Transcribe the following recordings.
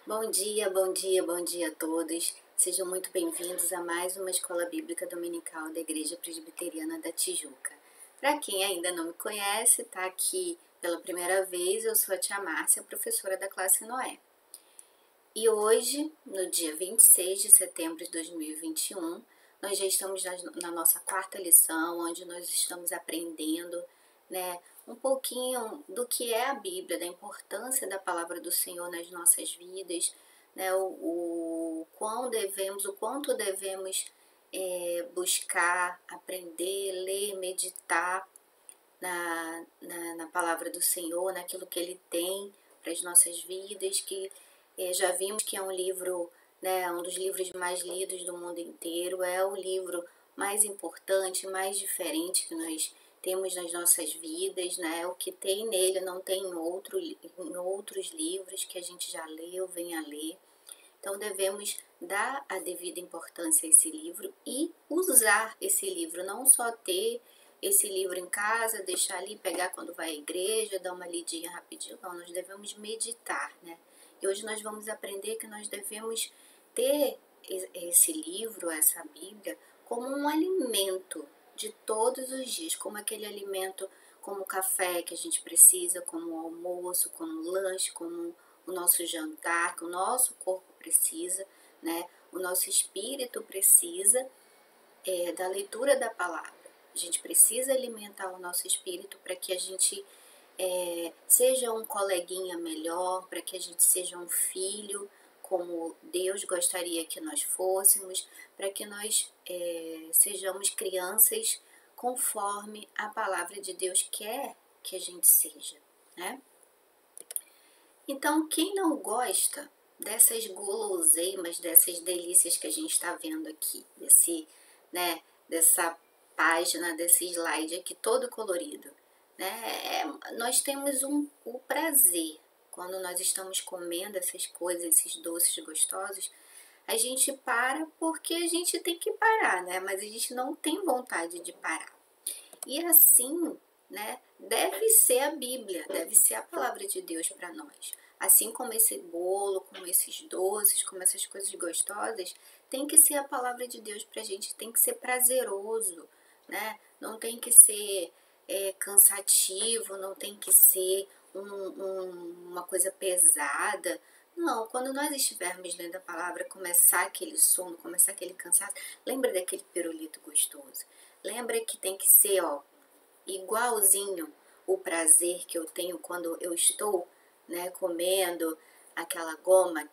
Bom dia, bom dia, bom dia a todos. Sejam muito bem-vindos a mais uma Escola Bíblica Dominical da Igreja Presbiteriana da Tijuca. Para quem ainda não me conhece, está aqui pela primeira vez, eu sou a tia Márcia, professora da classe Noé. E hoje, no dia 26 de setembro de 2021, nós já estamos na nossa quarta lição, onde nós estamos aprendendo, um pouquinho do que é a Bíblia, da importância da palavra do Senhor nas nossas vidas, o quanto devemos buscar, aprender, ler, meditar na palavra do Senhor, naquilo que Ele tem para as nossas vidas, que já vimos que é um livro, um dos livros mais lidos do mundo inteiro, é o livro mais importante, mais diferente que nós temos nas nossas vidas, o que tem nele não tem em outros livros que a gente já leu, vem a ler. Então devemos dar a devida importância a esse livro e usar esse livro, não só ter esse livro em casa, deixar ali, pegar quando vai à igreja, dar uma lidinha rapidinho, não, nós devemos meditar, E hoje nós vamos aprender que nós devemos ter esse livro, essa Bíblia, como um alimento de todos os dias, como aquele alimento, como o café que a gente precisa, como o almoço, como o lanche, como o nosso jantar, que o nosso corpo precisa, O nosso espírito precisa da leitura da palavra. A gente precisa alimentar o nosso espírito para que a gente seja um coleguinha melhor, para que a gente seja um filho como Deus gostaria que nós fôssemos, para que nós sejamos crianças conforme a palavra de Deus quer que a gente seja, Então, quem não gosta dessas guloseimas, dessas delícias que a gente está vendo aqui, dessa página, desse slide aqui todo colorido, nós temos o prazer, quando nós estamos comendo essas coisas, esses doces gostosos, a gente para porque a gente tem que parar, mas a gente não tem vontade de parar. E assim, deve ser a Bíblia, deve ser a palavra de Deus para nós. Assim como esse bolo, como esses doces, como essas coisas gostosas, tem que ser a palavra de Deus para a gente, tem que ser prazeroso, Não tem que ser cansativo, não tem que ser uma coisa pesada. Não, quando nós estivermos lendo a palavra, começar aquele sono, começar aquele cansaço, lembra daquele pirulito gostoso. Lembra que tem que ser, igualzinho o prazer que eu tenho quando eu estou, comendo aquela goma,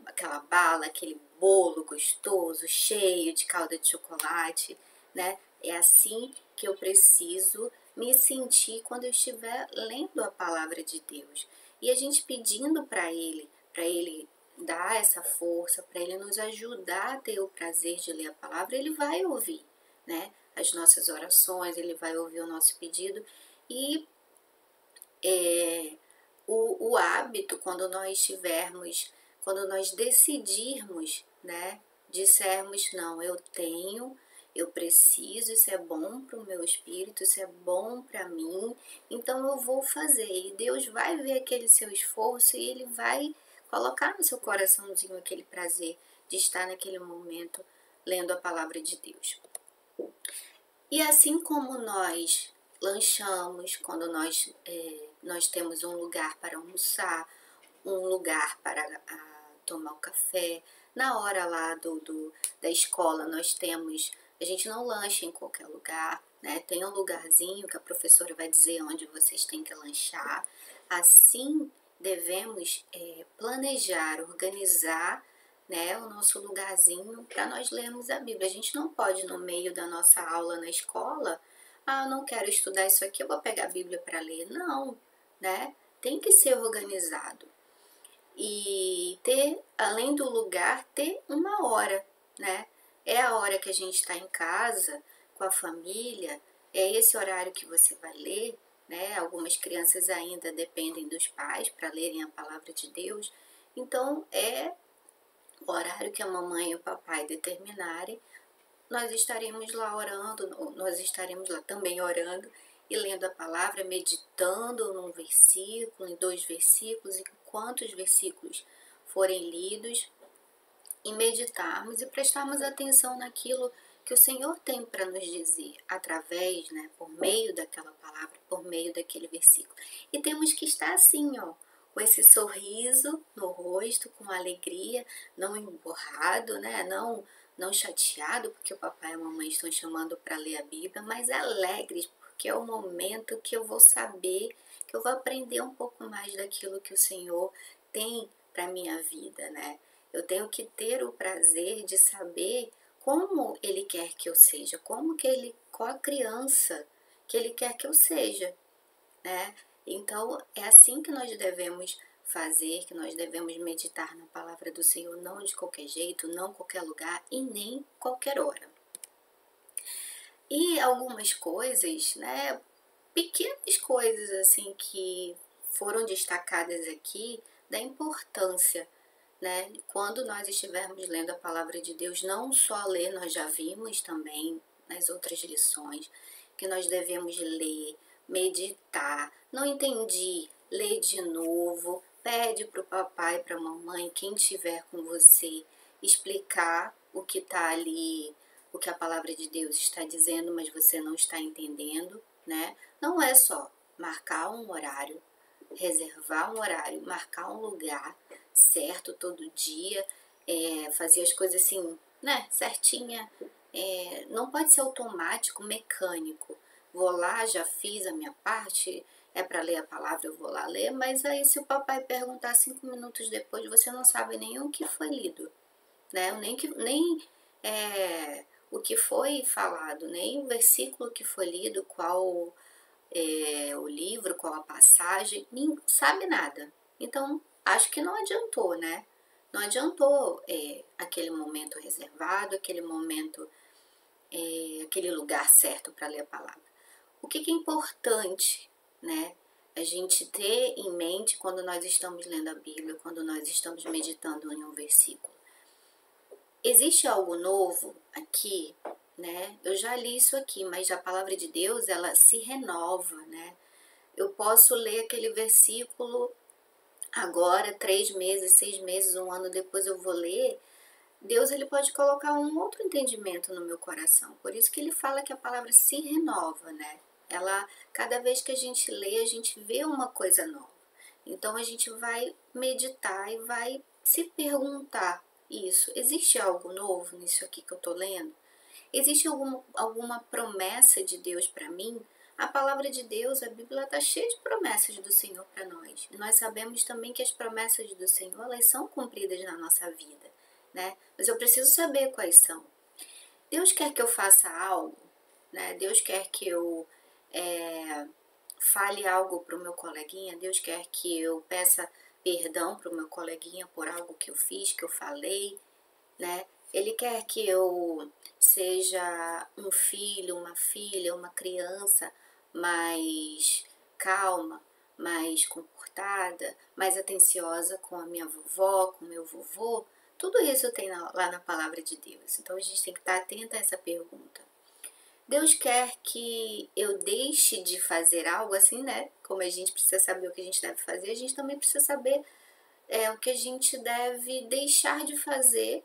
aquela bala, aquele bolo gostoso, cheio de calda de chocolate, É assim que eu preciso me sentir quando eu estiver lendo a palavra de Deus. E a gente pedindo para Ele dar essa força, para Ele nos ajudar a ter o prazer de ler a palavra, Ele vai ouvir, as nossas orações, Ele vai ouvir o nosso pedido. E o hábito, quando nós decidirmos, dissermos, não, eu preciso, isso é bom para o meu espírito, isso é bom para mim, então eu vou fazer. E Deus vai ver aquele seu esforço e Ele vai colocar no seu coraçãozinho aquele prazer de estar naquele momento lendo a palavra de Deus. E assim como nós lanchamos, quando nós temos um lugar para almoçar, um lugar para tomar um café, na hora lá da escola a gente não lancha em qualquer lugar, Tem um lugarzinho que a professora vai dizer onde vocês têm que lanchar. Assim devemos planejar, organizar, o nosso lugarzinho para nós lermos a Bíblia. A gente não pode, no meio da nossa aula na escola, eu não quero estudar isso aqui, eu vou pegar a Bíblia para ler. Não, Tem que ser organizado. E ter, além do lugar, ter uma hora, É a hora que a gente está em casa, com a família, é esse horário que você vai ler, Algumas crianças ainda dependem dos pais para lerem a palavra de Deus. Então, é o horário que a mamãe e o papai determinarem, nós estaremos lá orando, nós estaremos lá também orando e lendo a palavra, meditando num versículo, em 2 versículos, e quantos versículos forem lidos, e meditarmos e prestarmos atenção naquilo que o Senhor tem para nos dizer através, né, por meio daquela palavra, por meio daquele versículo. E temos que estar assim, ó, com esse sorriso no rosto, com alegria, não emborrado, né, não chateado porque o papai e a mamãe estão chamando para ler a Bíblia, mas alegres, porque é o momento que eu vou saber, que eu vou aprender um pouco mais daquilo que o Senhor tem para minha vida, né? Eu tenho que ter o prazer de saber como Ele quer que eu seja, qual a criança que Ele quer que eu seja, né? Então, é assim que nós devemos fazer, que nós devemos meditar na palavra do Senhor, não de qualquer jeito, não qualquer lugar e nem qualquer hora. E algumas coisas, né, pequenas coisas assim que foram destacadas aqui da importância, né? Quando nós estivermos lendo a palavra de Deus, não só ler, nós já vimos também nas outras lições, que nós devemos ler, meditar. Não entendi, lê de novo, pede para o papai, para a mamãe, quem estiver com você, explicar o que está ali, o que a palavra de Deus está dizendo, mas você não está entendendo, né? Não é só marcar um horário, reservar um horário, marcar um lugar certo todo dia, fazer as coisas assim, né, certinha. Não pode ser automático, mecânico. Vou lá, já fiz a minha parte, é para ler a palavra, eu vou lá ler, mas aí se o papai perguntar 5 minutos depois, você não sabe nem o que foi lido, né? Nem o que foi falado, nem o versículo que foi lido, qual o livro, qual a passagem, nem sabe nada. Então, acho que não adiantou, né? Não adiantou aquele momento reservado, aquele momento, aquele lugar certo para ler a palavra. O que é importante, né? A gente ter em mente quando nós estamos lendo a Bíblia, quando nós estamos meditando em um versículo. Existe algo novo aqui, né? Eu já li isso aqui, mas a palavra de Deus, ela se renova, né? Eu posso ler aquele versículo agora, 3 meses, 6 meses, um ano depois eu vou ler. Deus, ele pode colocar um outro entendimento no meu coração. Por isso que ele fala que a palavra se renova, né? Cada vez que a gente lê, a gente vê uma coisa nova. Então a gente vai meditar e vai se perguntar isso. Existe algo novo nisso aqui que eu tô lendo? Existe alguma promessa de Deus para mim? A palavra de Deus, a Bíblia está cheia de promessas do Senhor para nós. E nós sabemos também que as promessas do Senhor, elas são cumpridas na nossa vida, né? Mas eu preciso saber quais são. Deus quer que eu faça algo, né? Deus quer que eu fale algo para o meu coleguinha. Deus quer que eu peça perdão para o meu coleguinha por algo que eu fiz, que eu falei, né? Ele quer que eu seja um filho, uma filha, uma criança mais calma, mais comportada, mais atenciosa com a minha vovó, com o meu vovô. Tudo isso tem lá na palavra de Deus. Então a gente tem que estar atenta a essa pergunta. Deus quer que eu deixe de fazer algo assim, né? Como a gente precisa saber o que a gente deve fazer, a gente também precisa saber o que a gente deve deixar de fazer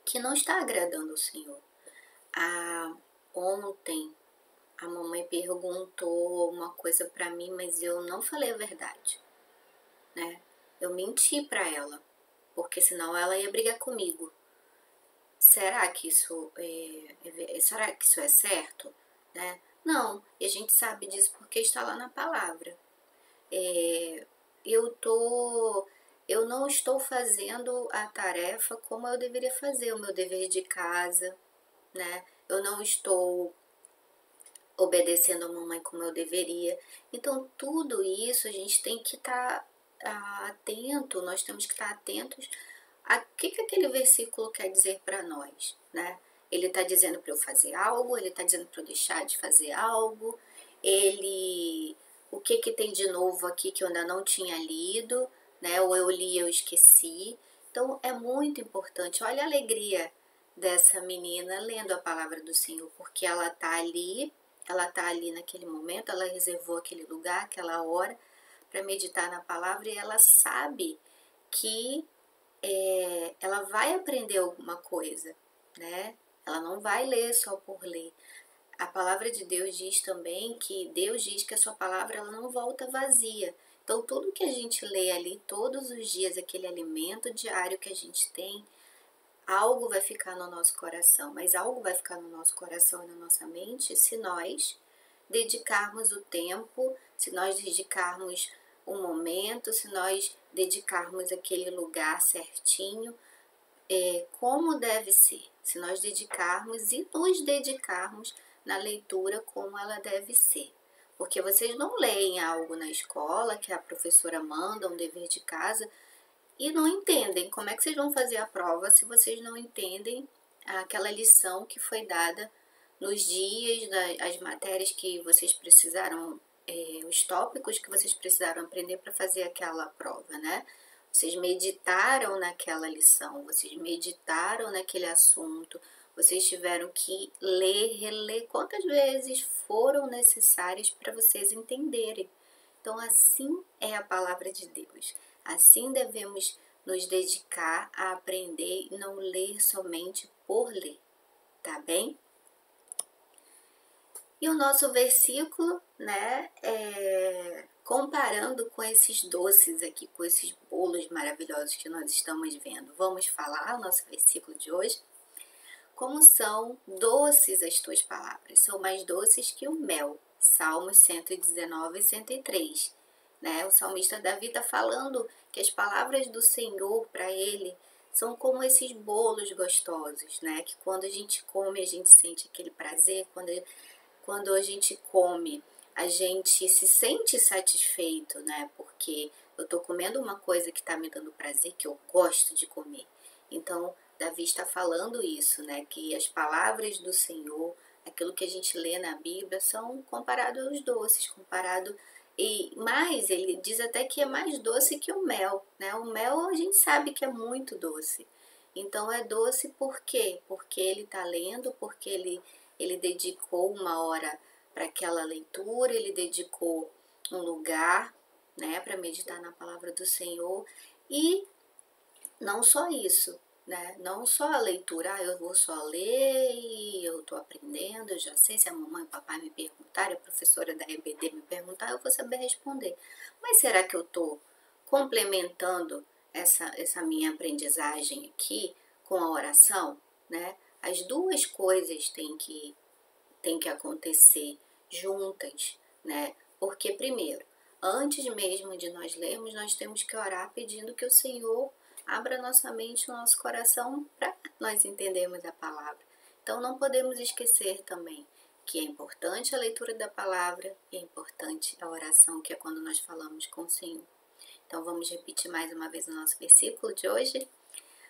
que não está agradando ao Senhor. Ontem a mamãe perguntou uma coisa para mim, mas eu não falei a verdade, né? Eu menti para ela, porque senão ela ia brigar comigo. Será que isso é certo, né? Não, e a gente sabe disso porque está lá na palavra. Eu não estou fazendo a tarefa como eu deveria fazer, o meu dever de casa, né? Eu não estou obedecendo a mamãe como eu deveria. Então, tudo isso a gente tem que estar atento, nós temos que estar atentos a que aquele versículo quer dizer para nós, né? Ele está dizendo para eu fazer algo, ele está dizendo para eu deixar de fazer algo, o que tem de novo aqui que eu ainda não tinha lido, né? Ou eu li e eu esqueci. Então, é muito importante. Olha a alegria dessa menina lendo a palavra do Senhor, porque ela está ali naquele momento, ela reservou aquele lugar, aquela hora para meditar na palavra e ela sabe que ela vai aprender alguma coisa, né? Ela não vai ler só por ler. A palavra de Deus diz também que Deus diz que a sua palavra ela não volta vazia. Então, tudo que a gente lê ali todos os dias, aquele alimento diário que a gente tem, algo vai ficar no nosso coração. Mas algo vai ficar no nosso coração e na nossa mente se nós dedicarmos o tempo, se nós dedicarmos o momento, se nós dedicarmos aquele lugar certinho, como deve ser. Se nós dedicarmos e nos dedicarmos na leitura como ela deve ser. Porque vocês não leem algo na escola que a professora manda, um dever de casa, e não entendem. Como é que vocês vão fazer a prova se vocês não entendem aquela lição que foi dada nos dias, as matérias que vocês precisaram, os tópicos que vocês precisaram aprender para fazer aquela prova, né? Vocês meditaram naquela lição, vocês meditaram naquele assunto, vocês tiveram que ler, reler quantas vezes foram necessárias para vocês entenderem. Então, assim é a palavra de Deus. Assim devemos nos dedicar a aprender e não ler somente por ler, tá bem? E o nosso versículo, né, comparando com esses doces aqui, com esses bolos maravilhosos que nós estamos vendo. Vamos falar o nosso versículo de hoje? Como são doces as tuas palavras, são mais doces que o mel. Salmos 119 e 103. Né? O salmista Davi está falando que as palavras do Senhor para ele são como esses bolos gostosos, né? Que quando a gente come, a gente sente aquele prazer, quando a gente come, a gente se sente satisfeito, né? Porque eu estou comendo uma coisa que está me dando prazer, que eu gosto de comer. Então, Davi está falando isso, né? Que as palavras do Senhor, aquilo que a gente lê na Bíblia, são comparados aos doces, e mais, ele diz até que é mais doce que o mel, né? O mel a gente sabe que é muito doce. Então é doce por quê? Porque ele está lendo, porque ele dedicou uma hora para aquela leitura, ele dedicou um lugar, né, para meditar na palavra do Senhor. E não só isso, né? Não só a leitura, eu vou só ler e eu estou aprendendo, eu já sei, se a mamãe e o papai me perguntarem, a professora da EBD me perguntar, eu vou saber responder. Mas será que eu estou complementando essa minha aprendizagem aqui com a oração, né? As duas coisas têm que acontecer juntas, né? Porque primeiro, antes mesmo de nós lermos, nós temos que orar pedindo que o Senhor abra nossa mente, o nosso coração para nós entendermos a palavra. Então não podemos esquecer também que é importante a leitura da palavra e é importante a oração, que é quando nós falamos com o Senhor. Então vamos repetir mais uma vez o nosso versículo de hoje.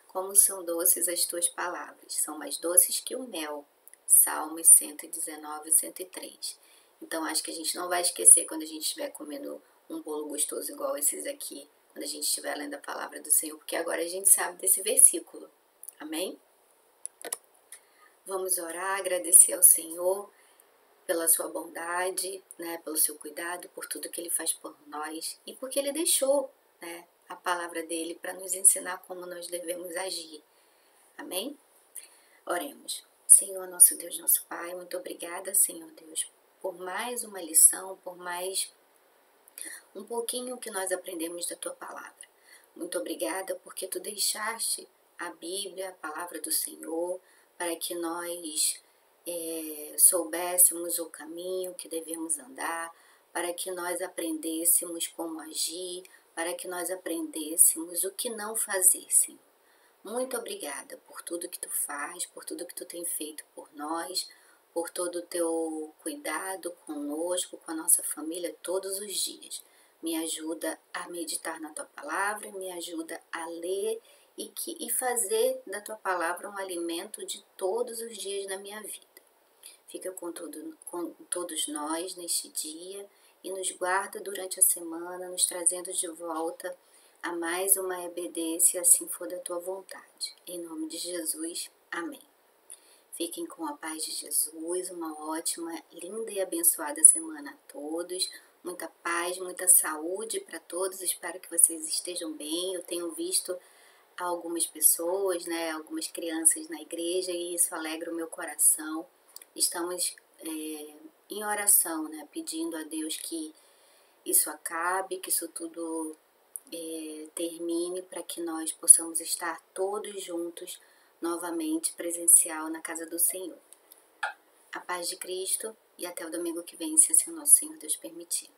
Como são doces as tuas palavras, são mais doces que o mel. Salmos 119 e 103. Então acho que a gente não vai esquecer quando a gente estiver comendo um bolo gostoso igual esses aqui, quando a gente estiver lendo a palavra do Senhor, porque agora a gente sabe desse versículo. Amém? Vamos orar, agradecer ao Senhor pela sua bondade, né, pelo seu cuidado, por tudo que Ele faz por nós e porque Ele deixou, né, a palavra dEle para nos ensinar como nós devemos agir. Amém? Oremos. Senhor, nosso Deus, nosso Pai, muito obrigada, Senhor Deus, por mais uma lição, por mais um pouquinho que nós aprendemos da Tua palavra. Muito obrigada porque Tu deixaste a Bíblia, a palavra do Senhor, para que nós soubéssemos o caminho que devemos andar, para que nós aprendêssemos como agir, para que nós aprendêssemos o que não fazer, Senhor. Muito obrigada por tudo que Tu faz, por tudo que Tu tem feito por nós, por todo o Teu cuidado conosco, com a nossa família todos os dias. Me ajuda a meditar na Tua palavra, me ajuda a ler e fazer da Tua palavra um alimento de todos os dias da minha vida. Fica com todos nós neste dia e nos guarda durante a semana, nos trazendo de volta a mais uma EBD, se assim for da Tua vontade. Em nome de Jesus, amém. Fiquem com a paz de Jesus, uma ótima, linda e abençoada semana a todos. Muita paz, muita saúde para todos. Espero que vocês estejam bem. Eu tenho visto a algumas pessoas, né, algumas crianças na igreja, e isso alegra o meu coração. Estamos em oração, né, pedindo a Deus que isso acabe, que isso tudo termine, para que nós possamos estar todos juntos novamente presencial na casa do Senhor. A paz de Cristo e até o domingo que vem, se assim o nosso Senhor Deus permitir.